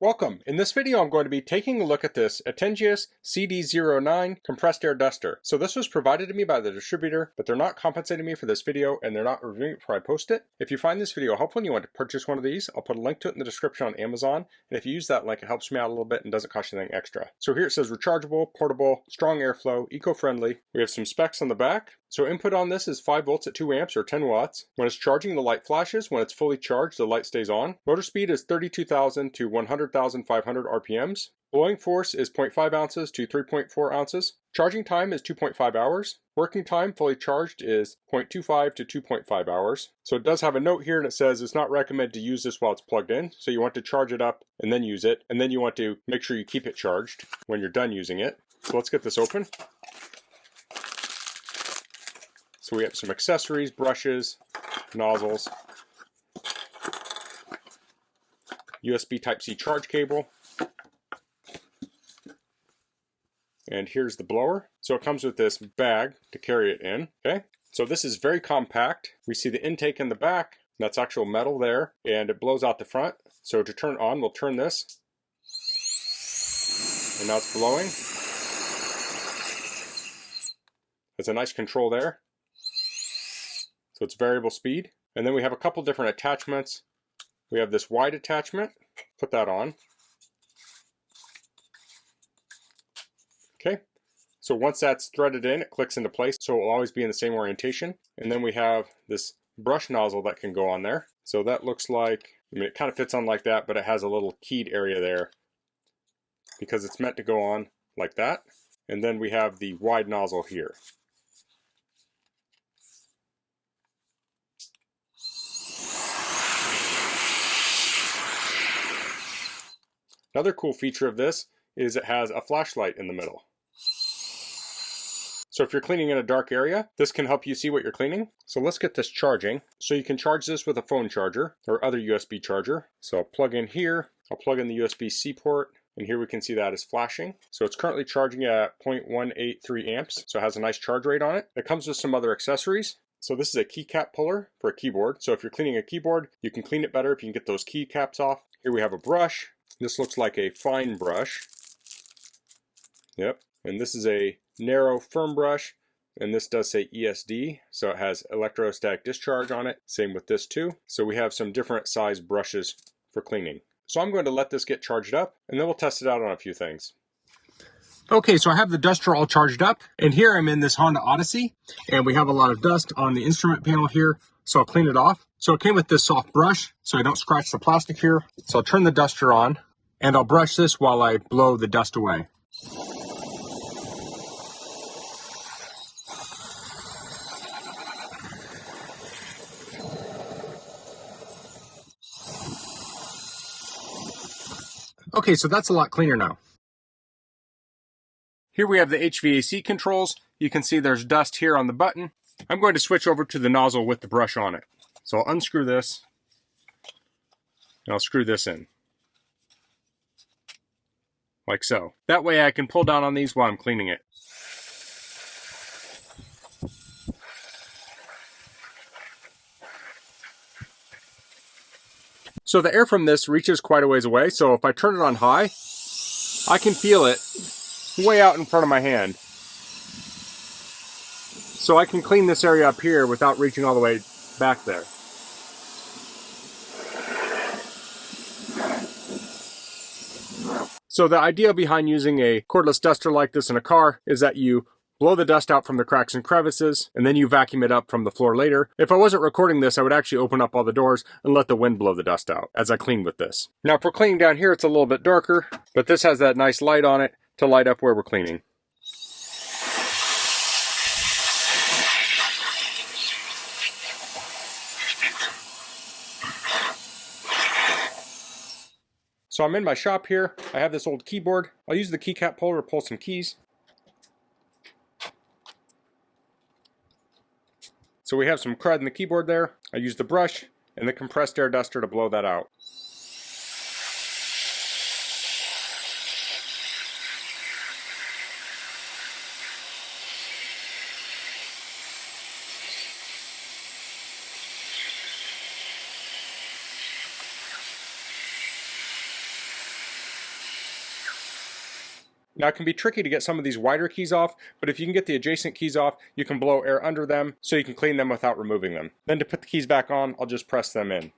Welcome. In this video I'm going to be taking a look at this ATEngeus CD09 compressed air duster. So this was provided to me by the distributor, but they're not compensating me for this video and they're not reviewing it before I post it. If you find this video helpful and you want to purchase one of these, I'll put a link to it in the description on Amazon. And if you use that link, it helps me out a little bit and doesn't cost you anything extra. So here it says rechargeable, portable, strong airflow, eco-friendly. We have some specs on the back. So input on this is 5 volts at 2 amps or 10 watts. When it's charging, the light flashes. When it's fully charged, the light stays on. Motor speed is 32,000 to 100,500 RPMs. Blowing force is 0.5 ounces to 3.4 ounces. Charging time is 2.5 hours. Working time fully charged is 0.25 to 2.5 hours. So it does have a note here and it says it's not recommended to use this while it's plugged in. So you want to charge it up and then use it. And then you want to make sure you keep it charged when you're done using it. So let's get this open. So we have some accessories, brushes, nozzles, USB Type-C charge cable, and here's the blower. So it comes with this bag to carry it in, okay? So this is very compact. We see the intake in the back, that's actual metal there, and it blows out the front. So to turn on, we'll turn this, and now it's blowing. There's a nice control there. So it's variable speed. And then we have a couple different attachments. We have this wide attachment, put that on. Okay, so once that's threaded in, it clicks into place, so it will always be in the same orientation. And then we have this brush nozzle that can go on there. So that looks like, it kind of fits on like that, but it has a little keyed area there because it's meant to go on like that. And then we have the wide nozzle here. Another cool feature of this is it has a flashlight in the middle. So if you're cleaning in a dark area, this can help you see what you're cleaning. So let's get this charging. So you can charge this with a phone charger or other USB charger. So I'll plug in here, I'll plug in the USB-C port, and here we can see that is flashing. So it's currently charging at 0.183 amps, so it has a nice charge rate on it. It comes with some other accessories. So this is a keycap puller for a keyboard. So if you're cleaning a keyboard, you can clean it better if you can get those keycaps off. Here we have a brush. This looks like a fine brush. Yep, and this is a narrow firm brush, and this does say ESD, so it has electrostatic discharge on it. Same with this too. So we have some different size brushes for cleaning. So I'm going to let this get charged up, and then we'll test it out on a few things. Okay, so I have the duster all charged up, and here I'm in this Honda Odyssey, and we have a lot of dust on the instrument panel here, so I'll clean it off. So it came with this soft brush, so I don't scratch the plastic here. So I'll turn the duster on, and I'll brush this while I blow the dust away. Okay, so that's a lot cleaner now. Here we have the HVAC controls. You can see there's dust here on the button. I'm going to switch over to the nozzle with the brush on it. So I'll unscrew this, and I'll screw this in. Like so. That way I can pull down on these while I'm cleaning it. So the air from this reaches quite a ways away, so if I turn it on high, I can feel it way out in front of my hand. So I can clean this area up here without reaching all the way back there. So the idea behind using a cordless duster like this in a car is that you blow the dust out from the cracks and crevices, and then you vacuum it up from the floor later. If I wasn't recording this, I would actually open up all the doors and let the wind blow the dust out as I clean with this. Now for cleaning down here, it's a little bit darker, but this has that nice light on it to light up where we're cleaning. So I'm in my shop here. I have this old keyboard. I'll use the keycap puller to pull some keys. So we have some crud in the keyboard there. I use the brush and the compressed air duster to blow that out. Now it can be tricky to get some of these wider keys off, but if you can get the adjacent keys off, you can blow air under them so you can clean them without removing them. Then to put the keys back on, I'll just press them in.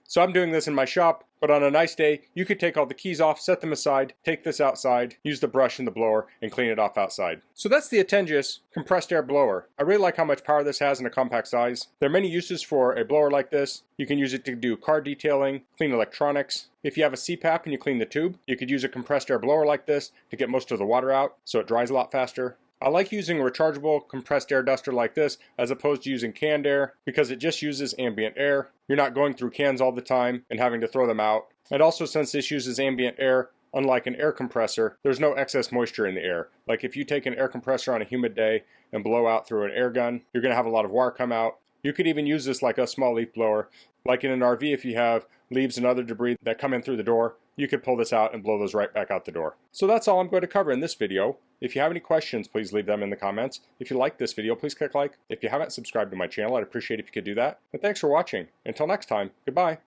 So I'm doing this in my shop, but on a nice day, you could take all the keys off, set them aside, take this outside, use the brush and the blower, and clean it off outside. So that's the ATEngeus compressed air blower. I really like how much power this has in a compact size. There are many uses for a blower like this. You can use it to do car detailing, clean electronics. If you have a CPAP and you clean the tube, you could use a compressed air blower like this to get most of the water out, so it dries a lot faster. I like using a rechargeable compressed air duster like this as opposed to using canned air because it just uses ambient air. You're not going through cans all the time and having to throw them out. And also, since this uses ambient air, unlike an air compressor, there's no excess moisture in the air. Like if you take an air compressor on a humid day and blow out through an air gun, you're going to have a lot of water come out. You could even use this like a small leaf blower. Like in an RV, if you have leaves and other debris that come in through the door, you could pull this out and blow those right back out the door. So that's all I'm going to cover in this video. If you have any questions, please leave them in the comments. If you like this video, please click like. If you haven't subscribed to my channel, I'd appreciate if you could do that. And thanks for watching. Until next time, goodbye.